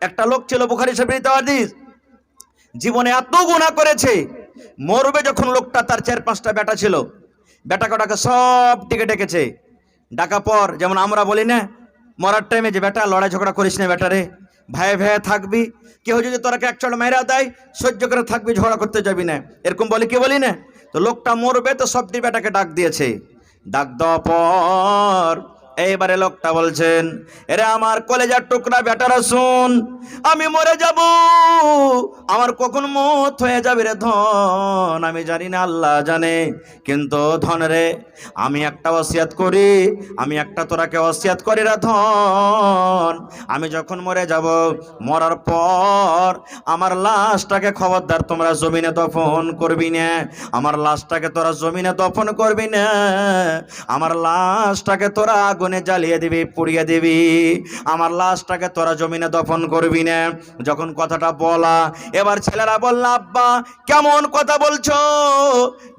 একটা লোক ছিল, বুখারী শরীফের হাদিস, জীবনে এত গুনাহ করেছে, মরবে যখন লোকটা, তার 4-5টা বেটা ছিল, বেটা কটাকে সব ডেকে ডেকেছে। ডাকা পর যেমন আমরা বলি না মরার টাইমে, যে বেটা লড়াই ঝগড়া করিস না বেটারে, ভাই ভাই থাকবি, কেউ যদি তোরাকে এক চড় মেরা দেয় সহ্য করে থাকবি, ঝগড়া করতে যাবি না, এরকম বলি কি বলি না? তো লোকটা মরবে, তো সবটি বেটাকে ডাক দিয়েছে। ডাক দেওয়ার পর এইবারে লোকটা বলছেন, এরে আমার কলেজার টুকরা বেটারা শুন, আমি মরে যাব, আমার কখন মত হয়ে যাবে রে ধন আমি জানি না, আল্লাহ জানে। কিন্তু ধন রে, আমি একটা ওসিয়ত করি, আমি একটা তোরাকে ওসিয়ত করি রে ধন, আমি যখন মরে যাব, মরার পর আমার লাশটাকে খবরদার তোমরা জমিনে দফন করবি না, আমার লাশটাকে তোরা জমিনে দফন করবি না, আমার লাশটাকে তোরা আগুনে জ্বালিয়ে দিবি, পুড়িয়ে দিবি, আমার লাশটাকে তোরা জমিনে দফন করবি না। যখন কথাটা বলা, এবার ছেলেরা বলল, আব্বা কেমন কথা বলছো,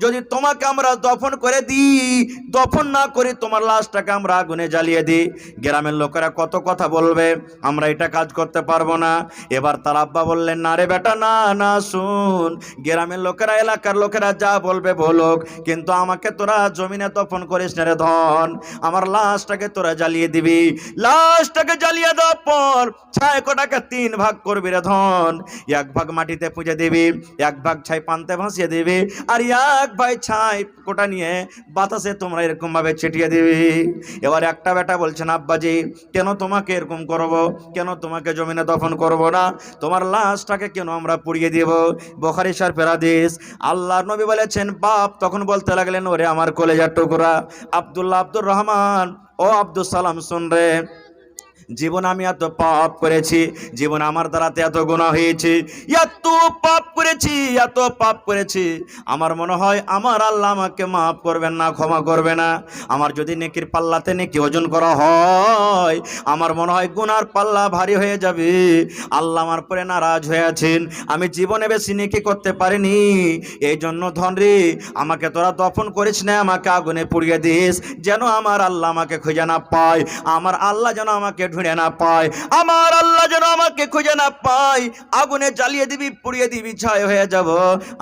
যদি তোমাকে আমরা দফন করে দিই, দফন না করি তোমার লাশটাকে আমরা আগুনে জ্বালিয়ে দিই, গ্রামের লোকেরা কত কথা বলবে, আমরা এটা কাজ করতে পারবো না। এবার তার আব্বা বললেন, না রে বেটা, না না, শুন, গ্রামের লোকেরা, এলাকার লোকেরা যা বলবে বলুক, কিন্তু আমাকে তোরা জমিনে দফন করিস না রে ধন, আমার লাশটাকে তোরা জ্বালিয়ে দিবি, লাশটাকে জ্বালিয়ে দেওয়ার পর ছাই কটাকে 3 ভাগ করবি রে ধন, 1 ভাগ মাটিতে পুঁজে দিবি, 1 ভাগ ছাই পান্তে ভাসিয়ে দিবি, আর 1 ভাগ ছাই কোটা নিয়ে বাতাসে তোমরা এরকম ভাবে ছিটিয়ে দিবি। এবার একটা বেটা বলছেন, আব্বাজি কেন তোমাকে এরকম করব, কেন তোমাকে জমিনে দফন করব না, তোমার লাশটাকে কেন আমরা পুড়িয়ে দিব? বুখারী শরীফের হাদিস। আল্লাহর নবী বলেছেন, বাপ তখন বলতে লাগলেন, ওরে আমার কলেজার টুকরা আব্দুল্লাহ, আব্দুর রহমান, ও আব্দুল সালাম, শুন রে, জীবন আমি এত পাপ করেছি, জীবন আমার দ্বারাতে এত গুনাহ হয়েছে, এত পাপ করেছি, এত পাপ করেছি, আমার মনে হয় আমার আল্লাহ আমাকে মাফ করবেন না, ক্ষমা করবে না। আমার যদি নেকির পাল্লাতে নেকি ওজন করা হয়, আমার মনে হয় গুনার পাল্লা ভারী হয়ে যাবে, আল্লাহ আমার পরে নারাজ হয়ে আছেন, আমি জীবনে বেশি নেকি করতে পারিনি, এই জন্য ধন রে, আমাকে তোরা দফন করিস না, আমাকে আগুনে পুড়িয়ে দিস, যেন আমার আল্লাহ আমাকে খুঁজে না পায়, আমার আল্লাহ যেন আমাকে ঢুঁড়ে না পায়, আমার আল্লাহ যেন আমাকে খুঁজে না পায়, আগুনে জ্বালিয়ে দিবি, পুড়িয়ে দিবি, ছাই হয়ে যাব,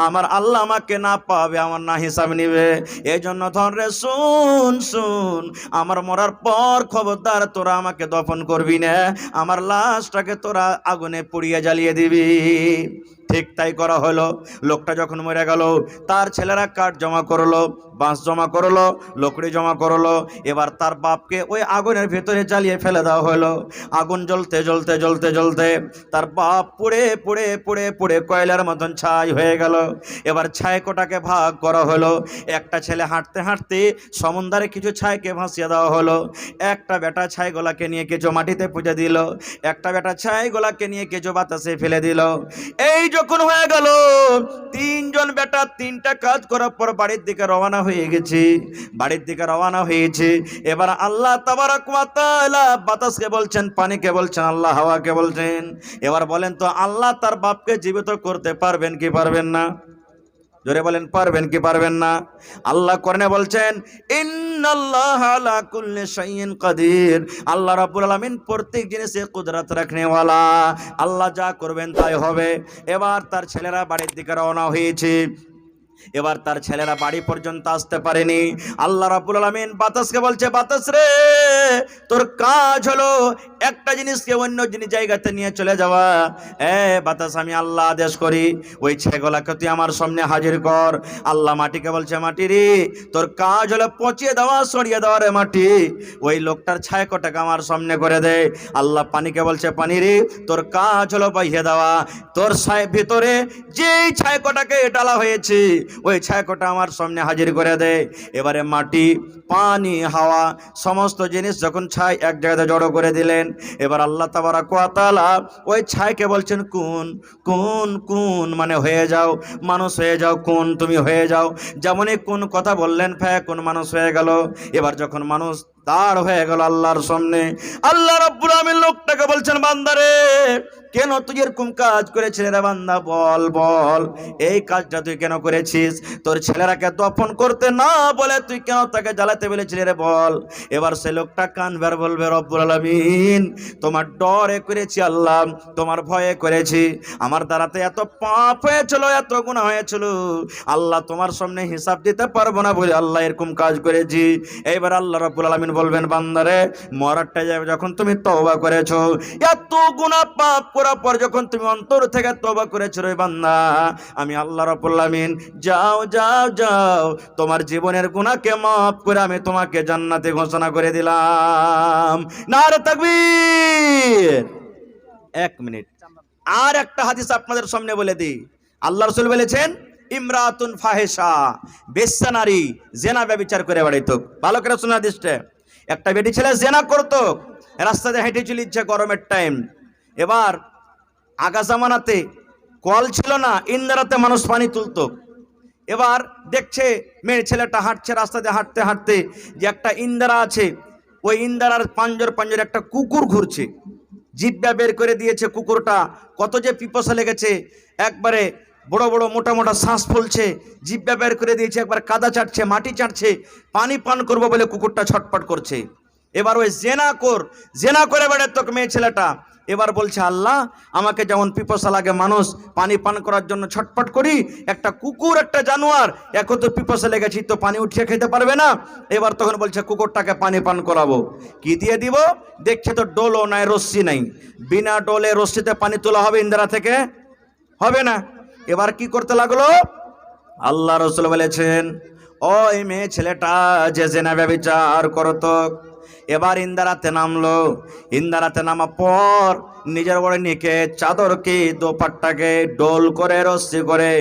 আমার আল্লাহ আমাকে না পাবে, আমার না হিসাব নিবে। এই জন্য ধন রে, শুন শুন, আমার মরার পর খবরদার তোরা আমাকে দফন করবি না, আমার লাশটাকে তোরা আগুনে পুড়িয়ে জ্বালিয়ে দিবি। ঠিক তাই করা হলো। লোকটা যখন মরে গেল, তার ছেলেরা কাঠ জমা করলো, বাঁশ জমা করলো, লকড়ি জমা করলো, এবার তার বাপকে ওই আগুনের ভেতরে জ্বালিয়ে ফেলে দেওয়া হলো। আগুন জ্বলতে জ্বলতে জ্বলতে জ্বলতে তার বাপ পুড়ে পুড়ে পুড়ে পুড়ে কয়লার মতন ছাই হয়ে গেল। এবার ছাই কোটাকে ভাগ করা হলো, একটা ছেলে হাঁটতে হাঁটতে সমুদ্রে কিছু ছাইকে ভাসিয়ে দেওয়া হলো, একটা বেটা ছাইগুলাকে নিয়ে কিছু মাটিতে পুঁতে দিল, একটা বেটা ছাইগুলাকে নিয়ে কিছু বাতাসে ফেলে দিল। এই যখন হয়ে গেল, 3 জন বেটা 3টা কাজ করার পর বাড়ির দিকে রওনা হয়ে গেছে, বাড়ির দিকে রওনা হয়েছে। এবার আল্লাহ তাবারক ওয়া তাআলা বাতাসকে বলছেন, পানিকে বলছেন, আল্লাহ হাওয়াকে বলছেন, এবার বলেন তো আল্লাহ তার বাপকে জীবিত করতে পারবেন কি পারবেন না? জোরে বলেন, পারবেন কি পারবেন না? আল্লাহ কোরআনে বলছেন, ইন্নাল্লাহা আলা কুল্লি শাইইন কাদির, আল্লাহ রাব্বুল আলামিন প্রত্যেক জিনিসে কুদরত রাখনে ওয়ালা, আল্লাহ যা করবেন তাই হবে। এবার তার ছেলেরা বাড়ির দিকে রওনা হয়েছে। এবার তার ছেলেরা বাড়ি পর্যন্ত আসতে পারেনি। আল্লাহ রাব্বুল আলামিন বাতাসকে বলছে, বাতাস রে, তোর কাজ হলো একটা জিনিসকে অন্য জিনিস জায়গাতে নিয়ে চলে যাওয়া। বাতাস, আমি আল্লাহ আদেশ করি, ওই ছেলেগুলাকে তুই আমার সামনে হাজির কর। আল্লাহ মাটিকে বলছে, মাটি রে, তোর কাজ হলো পচিয়ে দেওয়া, সরিয়ে দেওয়া রে মাটি, ওই লোকটার ছায়াটাকে আমার সামনে করে দে। আল্লাহ পানিকে বলছে, পানি রে, তোর কাজ হলো বাইয়ে দেওয়া, তোর ভিতরে যেই ছায়াটাকে ডালা হয়েছে ওই ছায়াটা আমার সামনে হাজির করে দেয়। এবারে মাটি, পানি, হাওয়া সমস্ত জিনিস যখন ছাই এক জায়গায় জড়ো করে দিলেন, এবার আল্লাহ তাবারক ওয়া তাআলা ওই ছাইকে বলছেন, কোন কোন কোন, মানে হয়ে যাও, মানুষ হয়ে যাও, কোন তুমি হয়ে যাও। যেমনই কোন কথা বললেন, কোন মানুষ হয়ে গেল। এবার যখন মানুষ তার হয়ে গেল আল্লাহর সামনে। আল্লাহ রাব্বুল আমিন লোকটাকে বলছেন, বান্দারে কেন তুই এরকম কাজ করেছিস রে বান্দা, বল বল এই কাজটা তুই কেন করেছিস? তোর ছেলেরাকে দফন করতে না বলে তুই কেন তাকে জ্বালাতে বলেছিলি রে, বল। এবার সে লোকটা কানবে আর বলবে, রব্বুল আলামিন তোমার ডরে করেছি আল্লাহ, তোমার ভয়ে করেছি, আমার দ্বারাতে এত পাপ হয়েছিল, এত গুনাহ হয়েছিল আল্লাহ, তোমার সামনে হিসাব দিতে পারবো না বলে আল্লাহ এরকম কাজ করেছি। এইবার আল্লাহ রাব্বুল আলামিন বলবেন, বান্দারে মরারটা যাবে যখন তুমি তওবা করেছো, এত গুনাহ পাপ করার পর যখন তুমি অন্তর থেকে তওবা করেছো রে বান্দা, আমি আল্লাহ রাব্বুল আলামিন যাও যাও যাও তোমার জীবনের গুনাহকে মাফ করে আমি তোমাকে জান্নাতে ঘোষণা করে দিলাম। নারে তাকবীর। এক মিনিট, আর একটা হাদিস আপনাদের সামনে বলে দিই। আল্লাহ রাসূল বলেছেন, ইমরাতুন ফাহিশা, বেশ্যা নারী জেনা ব্যভিচার করে বেড়াইতো। ভালো করে শুনে হাদিসটা। একটা বেটি ছেলে জেনা করতো, রাস্তাতে হেঁটে চলে ইচ্ছে গরমের টাইম। এবার আগা জামানাতে কল ছিল না, ইন্দারাতে মানুষ পানি তুলতো। এবার দেখছে মেয়ে ছেলেটা হাঁটছে, রাস্তাতে হাঁটতে হাঁটতে যে একটা ইন্দারা আছে, ওই ইন্দারার পাঞ্জর পাঞ্জর একটা কুকুর ঘুরছে, জিভটা বের করে দিয়েছে কুকুরটা, কত যে পিপাসা লেগেছে, একবারে বড় বড় মোটা মোটা শ্বাস ফুলছে, জিভটা বের করে দিয়েছে, একবার কাদা চাটছে, মাটি চাটছে, পানি পান করবো বলে কুকুরটা ছটপট করছে। এবার ওই জেনা করে বেড়াতো মেয়ে ছেলেটা। এবার বলছে, আল্লাহ আমাকে যেমন পিপাসা লাগে, মানুষ পানি পান করার জন্য ছটপট করি, একটা কুকুর একটা জানোয়ার এখন তো পিপাসা লেগেছি, তো পানি উঠিয়ে খেতে পারবে না। এবার তখন বলছে কুকুরটাকে পানি পান করাবো, কি দিয়ে দিব? দেখছে তো ডোলও নাই, রশ্মি নাই, বিনা ডোলে রশ্মিতে পানি তোলা হবে ইন্দিরা থেকে? হবে না। এবার কি করতে লাগলো? আল্লাহ রাসূল বলেছেন, ওই মেয়ে ছেলেটা যে জেনা ব্যভিচার করতো, এবার ইন্দারাতে নামলো। ইন্দারাতে নামা পর নিজের বড় নিকে চাদরকে দোপাট্টাকে ডোল করে রশ্মি করে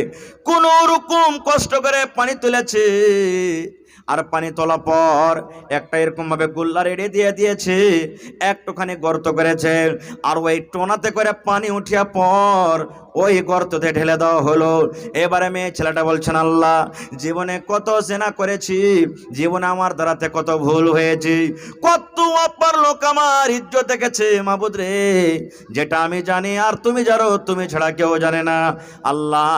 কোন রকম কষ্ট করে পানি তুলেছে। আর পানি তোলা পর একটা এরকম ভাবে গুল্লা রেডি দিয়ে দিয়েছে, একটুখানি গর্ত করেছে, আর ওই টোনাতে করে পানি উঠিয়া পর ওই গর্ততে ঢেলে দেওয়া হলো। এবারে মেয়ে ছেলেটা বলছেন, আল্লাহ জীবনে কত জেনা করেছি, জীবনে আমার দ্বারাতে কত ভুল হয়েছে, কত অপর লোক আমার ইজ্জত দেখেছে মাবুদ রে, যেটা আমি জানি আর তুমি জানো, তুমি ছাড়া কেউ জানে না। আল্লাহ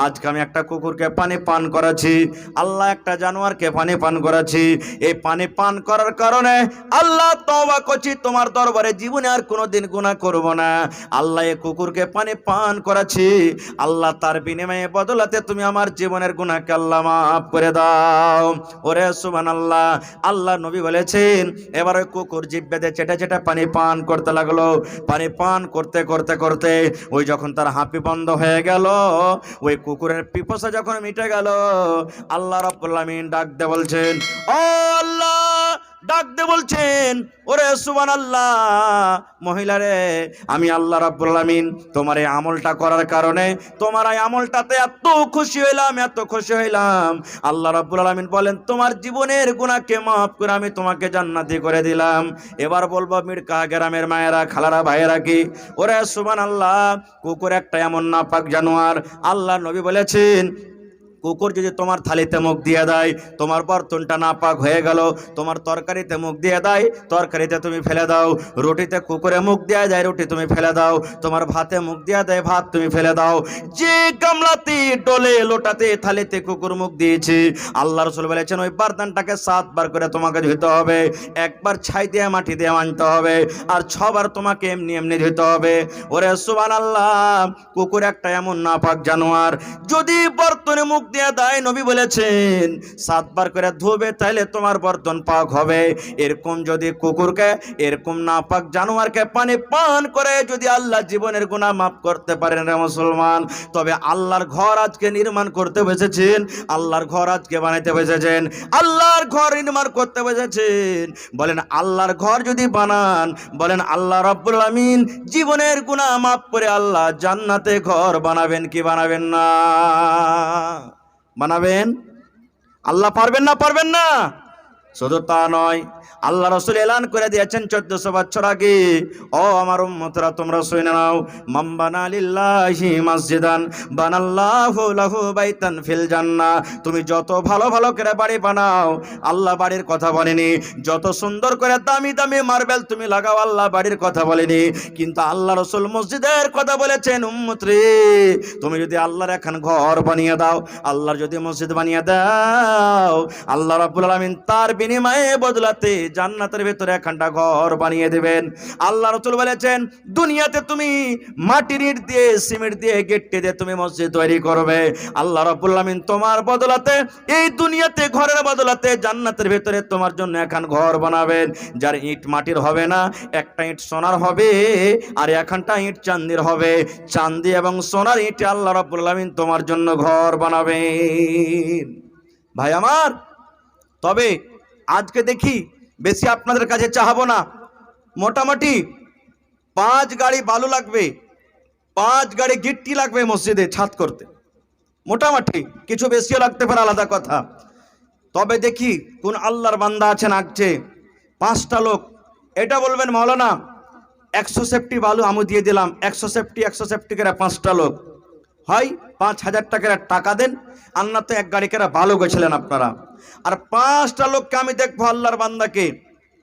আজকে আমি একটা কুকুরকে পানি পান করাচ্ছি, আল্লাহ একটা জানোয়ারকে পানি পান করাচ্ছি, এই পানি পান করার কারণে আল্লাহ তওবা করছি তোমার দরবারে, জীবনে আর কোনোদিন গুনাহ করব না। আল্লাহ এই কুকুরকে পানি পান করাচ্ছি, আল্লাহ তার বিনিময়ে বদলাতে তুমি আমার জীবনের গুনাহকে আল্লাহ মাফ করে দাও। ওরে সুবহানাল্লাহ। আল্লাহ নবী বলেছেন, এবার ওই কুকুর জিভ বেঁধে চেটে চেটে পানি পান করতে লাগলো। পানি পান করতে করতে করতে ওই যখন তার হাঁপি বন্ধ হয়ে গেল, ওই কুকুরের পিপাসা যখন মিটে গেল, আল্লাহ রাব্বুল আলামিন ডাক দিয়ে বলছেন, ও আল্লাহ, ডাক দিয়ে বলছেন, ওরে সুবহানাল্লাহ, মহিলা রে, আমি আল্লাহ রাব্বুল আলামিন তোমার এই আমলটা করার কারণে, তোমার এই আমলটাতে এত খুশি হইলাম, এত খুশি হইলাম। আল্লাহ রাব্বুল আলামিন বলেন, তোমার জীবনের গুনাহকে মাফ করে আমি তোমাকে জান্নাতি করে দিলাম। এবার বলবো মিরকা গ্রামের মায়েরা, খালারা, ভাইয়েরা কি, ওরে সুবহানাল্লাহ, কুকুর একটা এমন নাপাক জানোয়ার, আল্লাহ নবী বলেছেন, কুকুর যদি তোমার থালিতে মুখ দিয়ে দেয়, তোমার বর্তনটা নাপাক হয়ে গেল, তোমার তরকারিতে মুখ দিয়ে দেয়, তরকারিতে তুমি ফেলে দাও, রুটিতে কুকুরে মুখ দিয়ে দেয়, রুটি তুমি ফেলে দাও, তোমার ভাতে মুখ দিয়ে দেয়, ভাত তুমি ফেলে দাও। যে গামলাতে, ডোলে, লোটাতে, থালিতে কুকুর মুখ দিয়েছে, আল্লাহ রাসূল বলেছেন ওই বারদানটাকে 7 বার করে তোমাকে ধুইতে হবে, একবার ছাই দিয়ে মাটি দিয়ে মানতে হবে, আর 6 বার তোমাকে এমনি এমনি ধুইতে হবে। ওরে সুবহানাল্লাহ, কুকুর একটা এমন নাপাক জানোয়ার, যদি বর্তনে মুখ দিয়ে দেয়, নবী বলেছেন 7 বার করে ধোবে, তাহলে তোমার বর্তন পাক হবে। এরকম যদি কুকুরকে, এরকম নাপাক জানোয়ারকে পানি পান করে যদি আল্লাহ জীবনের গুনাহ মাফ করতে পারেন রে মুসলমান, তবে আল্লাহর ঘর আজকে নির্মাণ করতে বসেছেন, আল্লাহর ঘর আজকে বানাইতে বসেছেন, আল্লাহর ঘর নির্মাণ করতে বসেছেন। বলেন আল্লাহর ঘর যদি বানান, বলেন আল্লাহ রাব্বুল আলামিন জীবনের গুনাহ মাফ করে আল্লাহ জান্নাতে ঘর বানাবেন কি বানাবেন না? বানাবেন। আল্লাহ পারবেন না? পারবেন না? শুধু তা নয়, আল্লাহ রাসূল এলান করে দিয়েছেন 1400 বছর আগে, ও আমার উম্মতরা তোমরা শুনে নাও, মান বানা লিল্লাহি মসজিদান বানাল্লাহু লাহু বাইতান ফিল জান্নাহ। তুমি যত ভালো ভালো করে বাড়ি বানাও, আল্লাহ বাড়ির কথা বলেনি। যত সুন্দর করে দামি দামি মার্বেল তুমি লাগাও, আল্লাহ বাড়ির কথা বলেনি। কিন্তু আল্লাহ রাসূল মসজিদের কথা বলেছেন। উম্মত রে, তুমি যদি আল্লাহর এখন ঘর বানিয়ে দাও, আল্লাহর যদি মসজিদ বানিয়ে দাও, আল্লাহ রাব্বুল আলামিন তার বিনিময়ে বদলাতে জান্নাতের ভেতরে একখানটা ঘর বানিয়ে দেবেন। আল্লাহ রাসূল বলেছেন, দুনিয়াতে তুমি মাটির ইট দিয়ে সিমেন্ট দিয়ে গেট্টি দিয়ে তুমি মসজিদ তৈরি করবে, আল্লাহ রাব্বুল আলামিন তোমার বদলাতে এই দুনিয়াতে ঘরের বদলাতে জান্নাতের ভেতরে তোমার জন্য এখন ঘর বানাবেন, যার ইট মাটির হবে না, একটা ইট সোনার হবে আর একখানটা ইট চাঁদির হবে। চাঁদি এবং সোনার ইটে আল্লাহ রাব্বুল আলামিন তোমার জন্য ঘর বানাবেন। ভাই আমার, তবে আজকে দেখি বেশি আপনাদের কাছে চাহাবো না, মোটামুটি 5 গাড়ি বালু লাগবে, 5 গাড়ি গিট্টি লাগবে মসজিদে ছাদ করতে। মোটামুটি কিছু বেশিও লাগতে পারে, আলাদা কথা। তবে দেখি কোন আল্লাহর বান্দা আছেন আঁকছে 5টা লোক, এটা বলবেন মাওলানা 100 সেফটি বালু আমি দিয়ে দিলাম, 100 সেফটি করে 5টা লোক হয় 5000 টাকার টাকা দেন, আর না তো 1 গাড়ি করে বালু গেছিলেন আপনারা। আর 5টা লোককে আমি দেখবো আল্লাহর বান্দাকে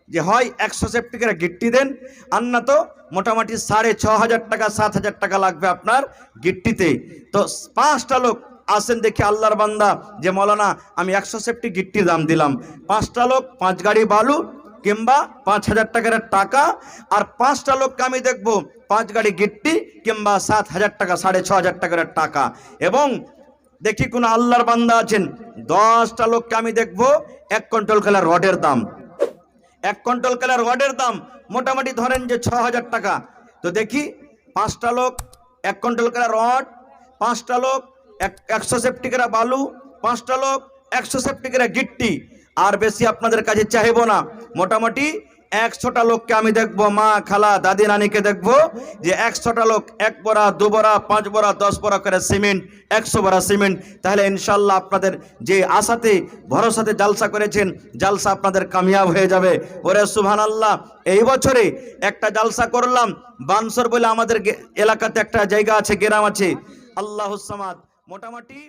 যে হয় 100 সেফটি করে গিট্টি দেন, আর না তো মোটামুটি 6500 টাকা 7000 টাকা লাগবে আপনার গিট্টিতে। তো 5টা লোক আসেন দেখি আল্লাহর বান্দা যে মৌলানা আমি 100 সেফটি গিট্টির দাম দিলাম, 5টা লোক 5 গাড়ি বালু কিংবা 5000 টাকার টাকা, আর 5টা লোককে আমি দেখবো 5 গাড়ি গিট্টি কিংবা 7000 টাকা 6500 টাকার টাকা। এবং দেখি কোন আল্লাহর বান্দা আছেন 10টা লোককে আমি দেখবো 1 কুইন্টাল কালা রডের দাম, 1 কুইন্টাল কালা রডের দাম মোটামুটি ধরেন যে 6000 টাকা। তো দেখি 5টা লোক 1 কুইন্টাল কালা রড, 5টা লোক 100 সেফটি করে বালু, 5টা লোক 100 সেফটি করে গিট্টি। আর বেশি আপনাদের কাছে চাইবো না, মোটামুটি 100টা লোককে আমি দেখবো, মা খালা দাদি নানিকে দেখবো যে 100টা লোক 1 বড়া 2 বড়া 5 বড়া 10 বড়া করে সিমেন্ট, 100 বড়া সিমেন্ট। তাহলে ইনশাল্লাহ আপনাদের যে আশাতে ভরসাতে জালসা করেছেন, জালসা আপনাদের কামিয়াব হয়ে যাবে। ওরে সুবহানাল্লাহ, এই বছরে একটা জালসা করলাম বানসর বলে আমাদের এলাকাতে একটা জায়গা আছে, গ্রাম আছে, আল্লাহুস সামাদ, মোটামুটি